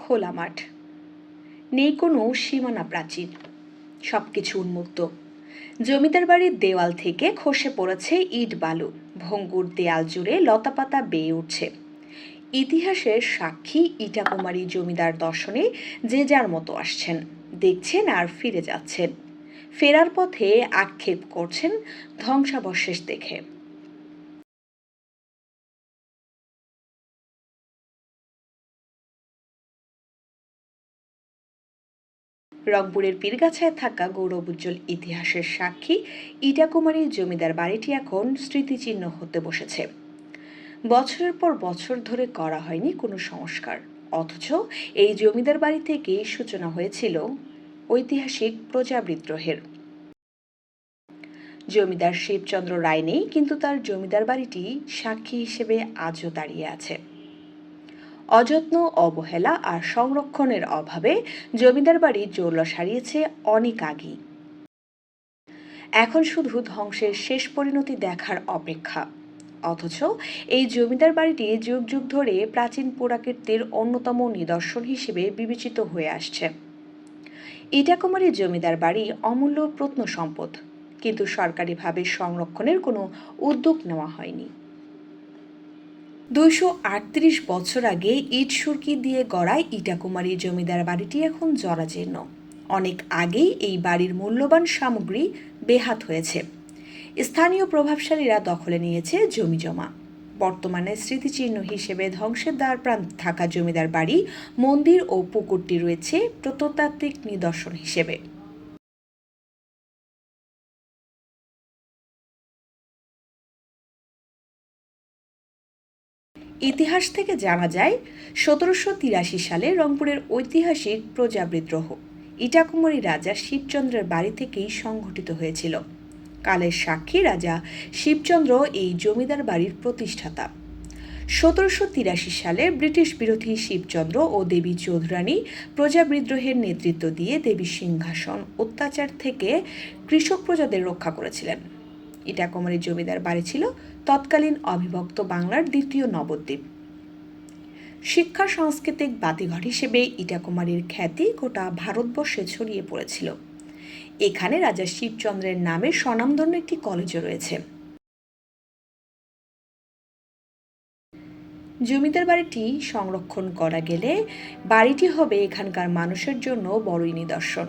খোলা মাঠ, নেই কোনো সীমানা প্রাচীর, সবকিছু উন্মুক্ত। জমিদার বাড়ির দেওয়াল থেকে খসে পড়েছে ইট বালু, ভঙ্গুর দেয়াল জুড়ে লতাপাতা বেয়ে উঠছে। ইতিহাসের সাক্ষী ইটাকুমারী জমিদার দর্শনে যে যার মতো আসছেন, দেখছেন আর ফিরে যাচ্ছেন। ফেরার পথে আক্ষেপ করছেন ধ্বংসাবশেষ দেখে। রংপুরের পীরগাছায় থাকা গৌরবোজ্জ্বল ইতিহাসের সাক্ষী ইটাকুমারীর জমিদার বাড়িটি এখন স্মৃতিচিহ্ন হতে বসেছে। বছরের পর বছর ধরে করা হয়নি কোনো সংস্কার, অথচ এই জমিদার বাড়ি থেকেই সূচনা হয়েছিল ঐতিহাসিক প্রজা বিদ্রোহের। জমিদার শিবচন্দ্র রায় নেই, কিন্তু তার জমিদার বাড়িটি সাক্ষী হিসেবে আজও দাঁড়িয়ে আছে। অযত্ন, অবহেলা আর সংরক্ষণের অভাবে জমিদার বাড়ি জৌলস হারিয়েছে অনেক আগেই। এখন শুধু ধ্বংসের শেষ পরিণতি দেখার অপেক্ষা। অথচ এই জমিদার বাড়িটি যুগ যুগ ধরে প্রাচীন পুরাকীর্তির অন্যতম নিদর্শন হিসেবে বিবেচিত হয়ে আসছে। ইটাকুমারী জমিদার বাড়ি অমূল্য প্রত্নসম্পদ, কিন্তু সরকারিভাবে সংরক্ষণের কোনো উদ্যোগ নেওয়া হয়নি। 238 বছর আগে ইট সুরকি দিয়ে গড়া ইটাকুমারী জমিদার বাড়িটি এখন জরাজীর্ণ। অনেক আগেই এই বাড়ির মূল্যবান সামগ্রী বেহাত হয়েছে। স্থানীয় প্রভাবশালীরা দখলে নিয়েছে জমিজমা। বর্তমানে স্মৃতিচিহ্ন হিসেবে ধ্বংসের দ্বার প্রান্তে থাকা জমিদার বাড়ি, মন্দির ও পুকুরটি রয়েছে প্রত্নতাত্ত্বিক নিদর্শন হিসেবে। ইতিহাস থেকে জানা যায়, 1783 সালে রংপুরের ঐতিহাসিক প্রজা বিদ্রোহ ইটাকুমারী রাজা শিবচন্দ্রের বাড়ি থেকেই সংঘটিত হয়েছিল। কালের সাক্ষী রাজা শিবচন্দ্র এই জমিদার বাড়ির প্রতিষ্ঠাতা। 1783 সালে ব্রিটিশ বিরোধী শিবচন্দ্র ও দেবী চৌধুরানী প্রজা বিদ্রোহের নেতৃত্ব দিয়ে দেবী সিংহাসন অত্যাচার থেকে কৃষক প্রজাদের রক্ষা করেছিলেন। ইটাকুমারী জমিদার বাড়ি ছিল তৎকালীন অবিভক্ত বাংলার দ্বিতীয় নবদ্বীপ। শিক্ষা সাংস্কৃতিক বাতিঘর হিসেবে ইটাকুমারীর খ্যাতি গোটা ভারতবর্ষে ছড়িয়ে পড়েছিল। এখানে রাজা শিবচন্দ্রের নামে স্বনামধন্য একটি কলেজও রয়েছে। জমিদার বাড়িটি সংরক্ষণ করা গেলে বাড়িটি হবে এখানকার মানুষের জন্য বড়ই নিদর্শন।